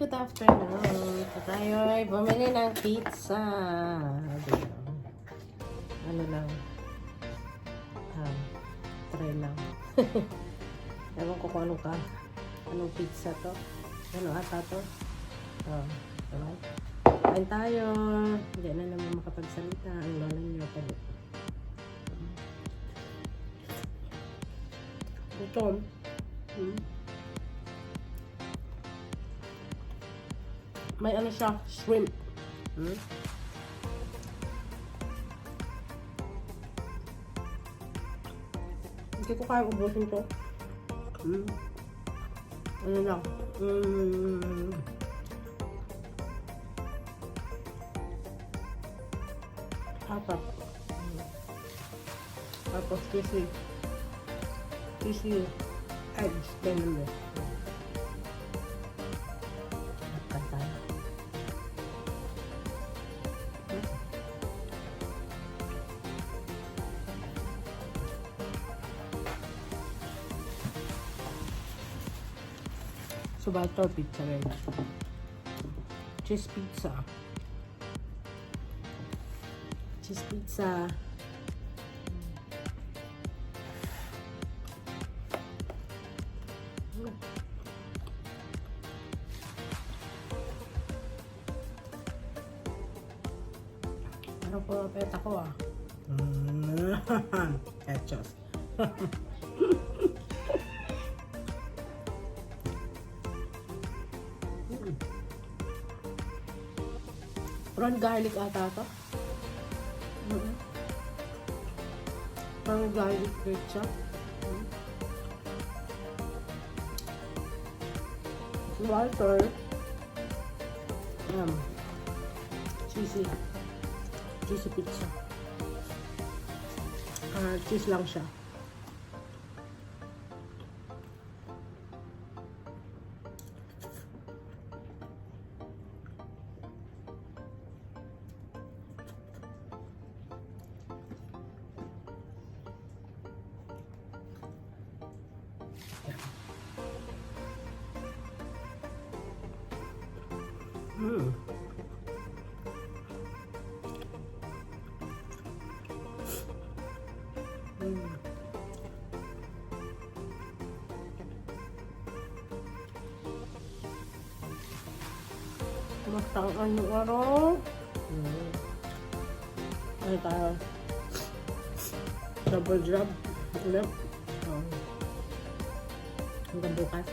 good afternoon. Ito tayo ay bumili ng pizza. Ano lang. Try lang. Ewan ko kung anong pizza to. Ano ata to? Alright. Kain tayo. Hindi na naman makapagsalita. Ang lola niyo pala. Gutom. May ano siya, shrimp. Hindi ko kaya ubusin to. Ano lang. Apat. Tapos cheesy eggs. Ganyan din. So, butter pizza rin. Cheese pizza. Cheese pizza. Ano po peta ko Ketchup. Parang garlic ata ito. Parang garlic ketchup. Water. Cheesy pizza. Cheese lang siya. Matang ano araw. Ano tayo? Double job. Ulit. Hanggang bukas.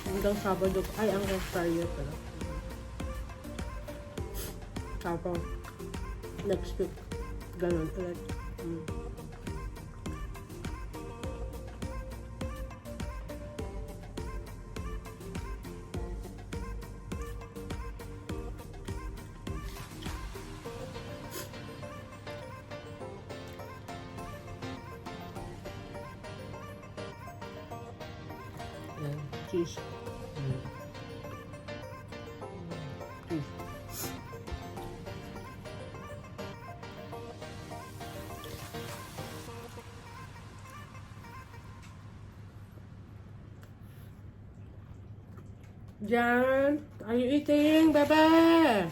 Hanggang Sabado. Ay, hanggang Friday pala. Tapos, next week. Ganun ulit. Cheese. Jan, are you eating, bebe?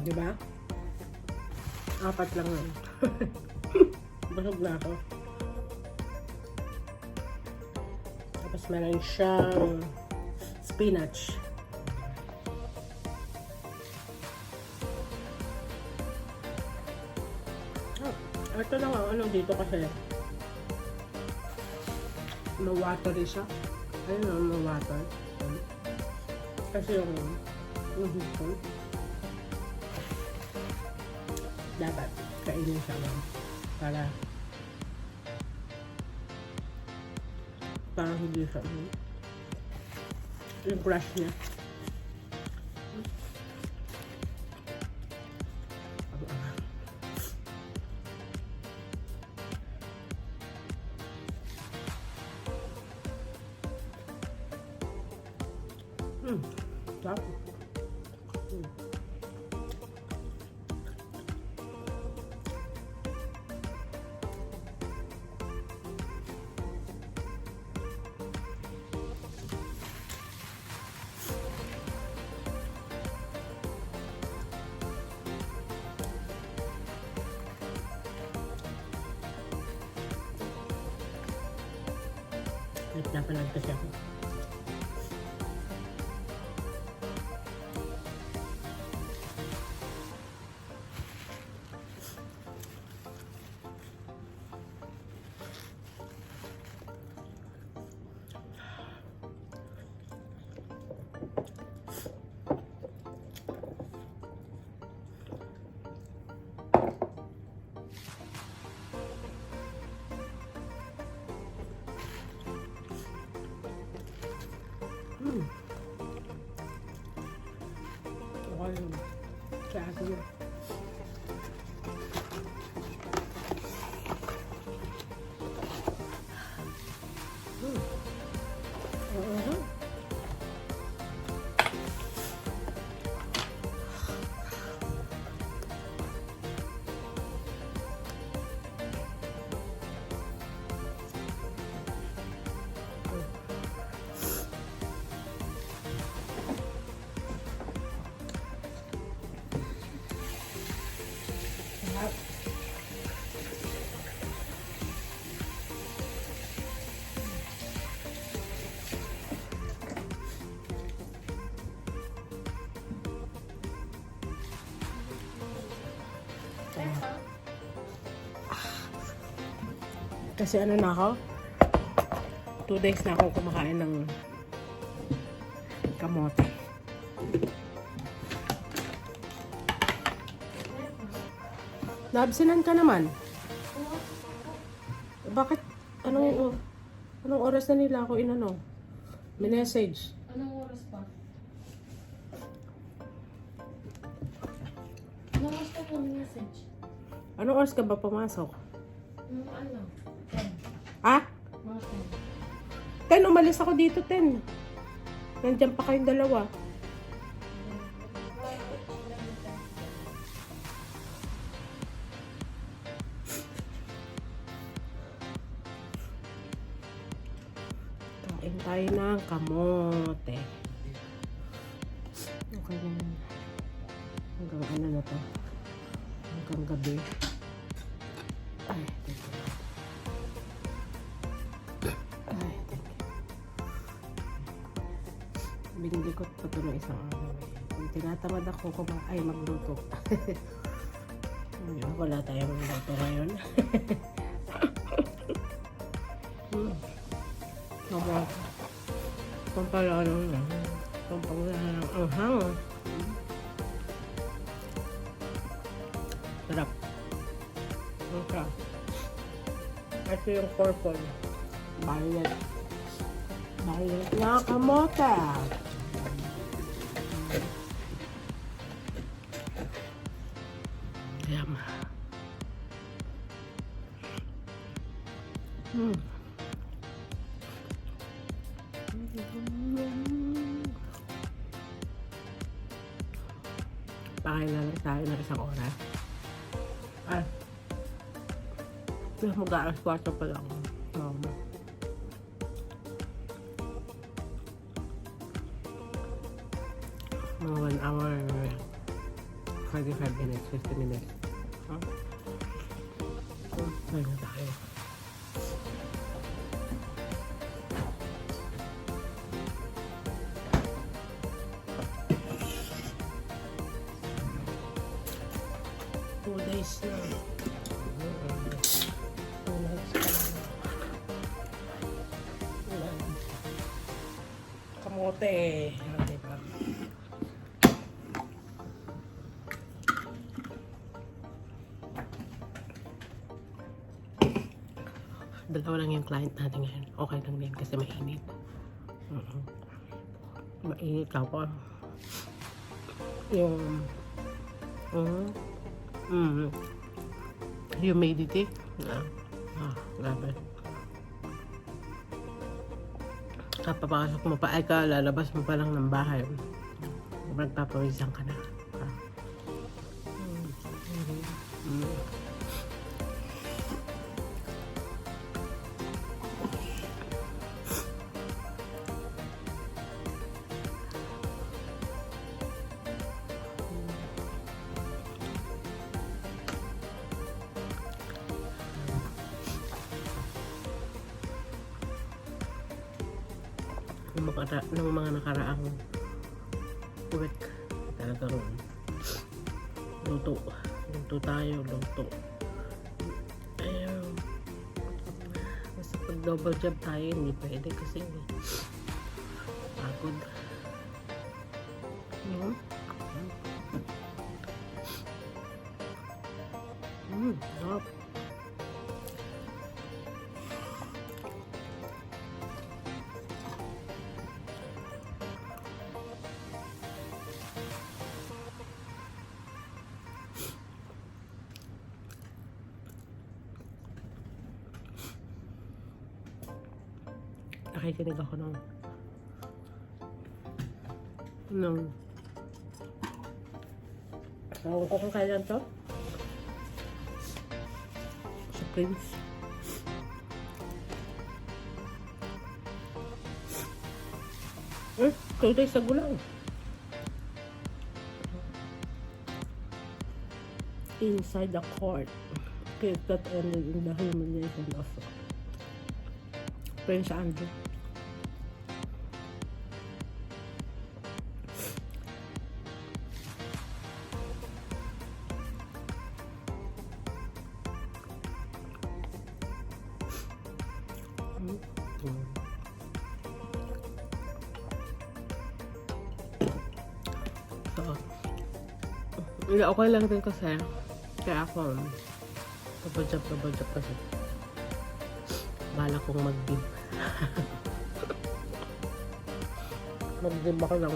Diba? Apat lang yan. Busog na ako. Tapos meron siyang spinach. Ito lang ang ano dito kasi ma-watery siya. Ayun ang ma-water. Kasi yung Dapat kainin siya lang para hindi siya yung brush niya. Sarap. Napalag kasi ako. Okay yun. Kaya ako yun. Kasi ano na ako, 2 days na ako kumakain ng kamote. Naabsinan ka naman. Bakit? Anong oras na nila ako inano? May message. Anong oras pa? Anong oras pa yung message? Anong oras ka ba pumasok? Ano? Ah? 10, umalis ako dito 10. Nandiyan pa kayong dalawa. Kain tayo ng kamote. Okay na yan. Hanggang ano na to? Hanggang gabi. Ay, thank you. Ay, thank you. Binigikot pa ito ng isang araw. Kung tinatamad ako magluto. Wala tayong luto ngayon. Pampala ng anghang. Sarap. Ang sarap. Ito yung purple. Violet. Violet na kamote. Yum. Pakain na lang tayo ng isang oras. Ay. Mag-aalas 4 pa lang. Mga 1 hour, 45 minutes, 50 minutes. Ay na tayo. Days na. 2 nights pa lang. Kamote. Diba? Ikaw lang yung client natin ngayon. Okay lang din kasi mainit. Mainit ako. Yung humidity. Grabe. Kapapasok mo pa, ay lalabas mo pa lang ng bahay. Magpapawisan ka na. Nung mga nakaraang week talagang luto tayo ayun, basta pag double job tayo hindi pwede kasi pagod. Sarap. Nakikinig ako ng ewan ko kung kailan to. Supremes. Tuloy sa gulang. Inside the court. Case that ended in the humiliation of Prince Andrew. So, okay lang din kasi kaya ako babajab kasi bala kong mag-dip. Mag-dip ako lang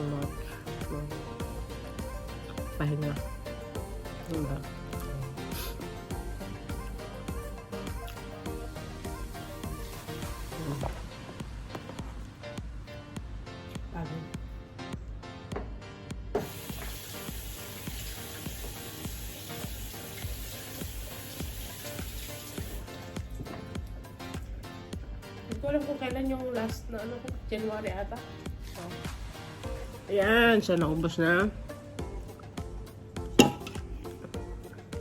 pahinga. Diba? Hindi ko alam kung kailan yung last na January ata. Ayan, so naubos na.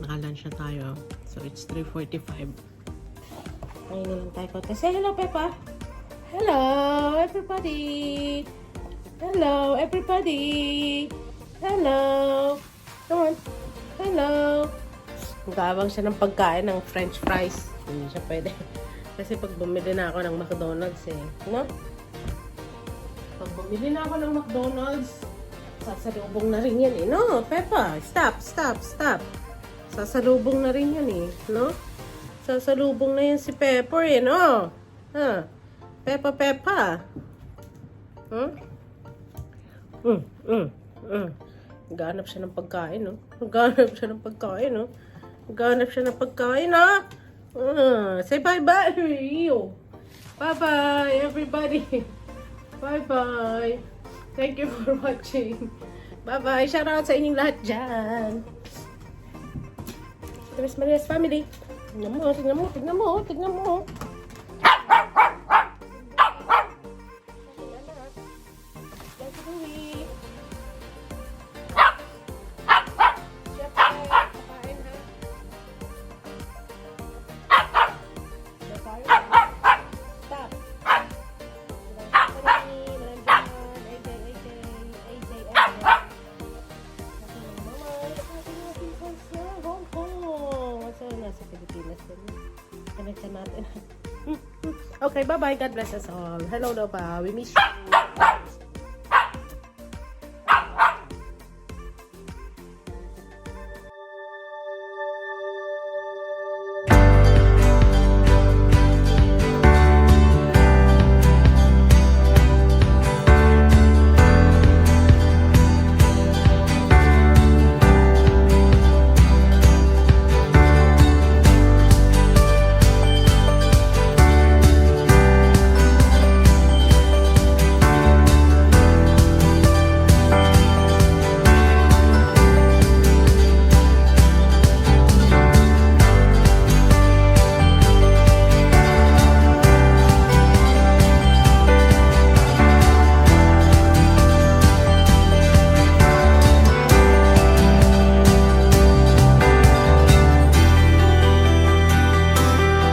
Naka-lunch na tayo. So it's 3:45. Ayun na lang tayo. Say hello, Peppa. Hello, everybody. Hello, everybody. Hello. Come on. Hello. Magkabang siya ng pagkain ng french fries. Hindi siya pwede. Kasi pag bumili na ako ng McDonald's no? Pag bumili na ako ng McDonald's, sasalubong na rin yan no? Peppa, stop. Sasalubong na rin yan no? Sasalubong na yan si Pepper no? Ha? Peppa. Naghanap siya ng pagkain no? Naghanap siya ng pagkain no? Say bye-bye. Bye-bye, everybody. Bye-bye. Thank you for watching. Bye-bye. Shout out sa inyong lahat dyan. Tres Maria's family. Tignan mo. Sa Pilipinas din. Connect natin. Okay, bye-bye. God bless us all. Hello daw pa. We miss you.